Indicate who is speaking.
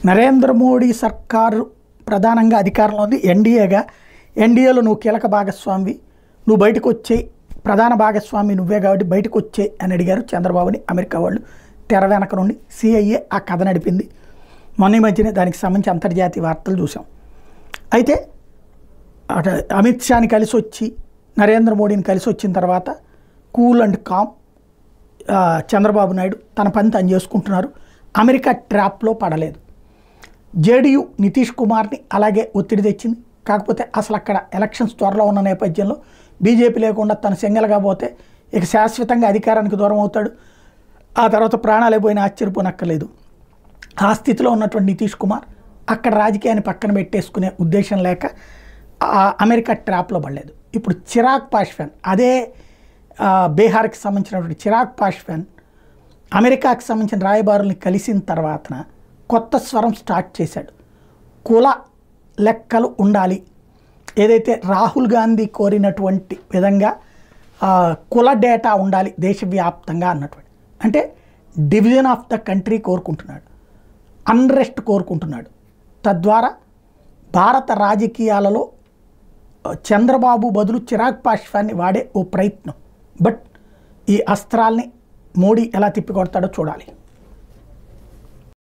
Speaker 1: నరేంద్ర మోడీ సర్కారు ప్రధానంగా అధికారంలో ఉంది. ఎన్డీఏగా ఎన్డీఏలో నువ్వు కీలక భాగస్వామి, నువ్వు బయటకు వచ్చే ప్రధాన భాగస్వామి నువ్వే కాబట్టి బయటకు వచ్చే అని అడిగారు చంద్రబాబుని అమెరికా వాళ్ళు. తెర వెనక నుండి సిఐఏ ఆ కథ నడిపింది. మొన్న మధ్యనే దానికి సంబంధించి అంతర్జాతీయ వార్తలు చూసాం. అయితే అమిత్ షాని కలిసి వచ్చి నరేంద్ర మోడీని కలిసి వచ్చిన తర్వాత cool and calm Chandrababu Naidu తన పని తను చేసుకుంటున్నారు. అమెరికా ట్రాప్లో పడలేదు. జేడీయూ నితీష్ కుమార్ని అలాగే ఒత్తిడి తెచ్చింది. కాకపోతే అసలు అక్కడ ఎలక్షన్స్ త్వరలో ఉన్న నేపథ్యంలో బీజేపీ లేకుండా తను సింగల్గా పోతే ఇక శాశ్వతంగా అధికారానికి దూరం అవుతాడు, ఆ తర్వాత ప్రాణాలే పోయినా ఆశ్చర్యపోనక్కర్లేదు. ఆ స్థితిలో ఉన్నటువంటి నితీష్ కుమార్ అక్కడ రాజకీయాన్ని పక్కన పెట్టేసుకునే ఉద్దేశం లేక అమెరికా ట్రాప్లో పడలేదు. ఇప్పుడు చిరాగ్ పాస్వాన్, అదే బీహార్కి సంబంధించినటువంటి చిరాగ్ పాస్వాన్ అమెరికాకి సంబంధించిన రాయబారుల్ని కలిసిన తర్వాత కొత్త స్వరం స్టార్ట్ చేశాడు. కుల లెక్కలు ఉండాలి, ఏదైతే రాహుల్ గాంధీ కోరినటువంటి విధంగా కుల డేటా ఉండాలి దేశవ్యాప్తంగా అన్నటువంటి, అంటే డివిజన్ ఆఫ్ ద కంట్రీ కోరుకుంటున్నాడు, అన్రెస్ట్ కోరుకుంటున్నాడు. తద్వారా భారత రాజకీయాలలో చంద్రబాబు బదులు చిరాగ్ పాస్వాన్ని వాడే ఓ ప్రయత్నం. బట్ ఈ అస్త్రాల్ని మోడీ ఎలా తిప్పికొడతాడో చూడాలి.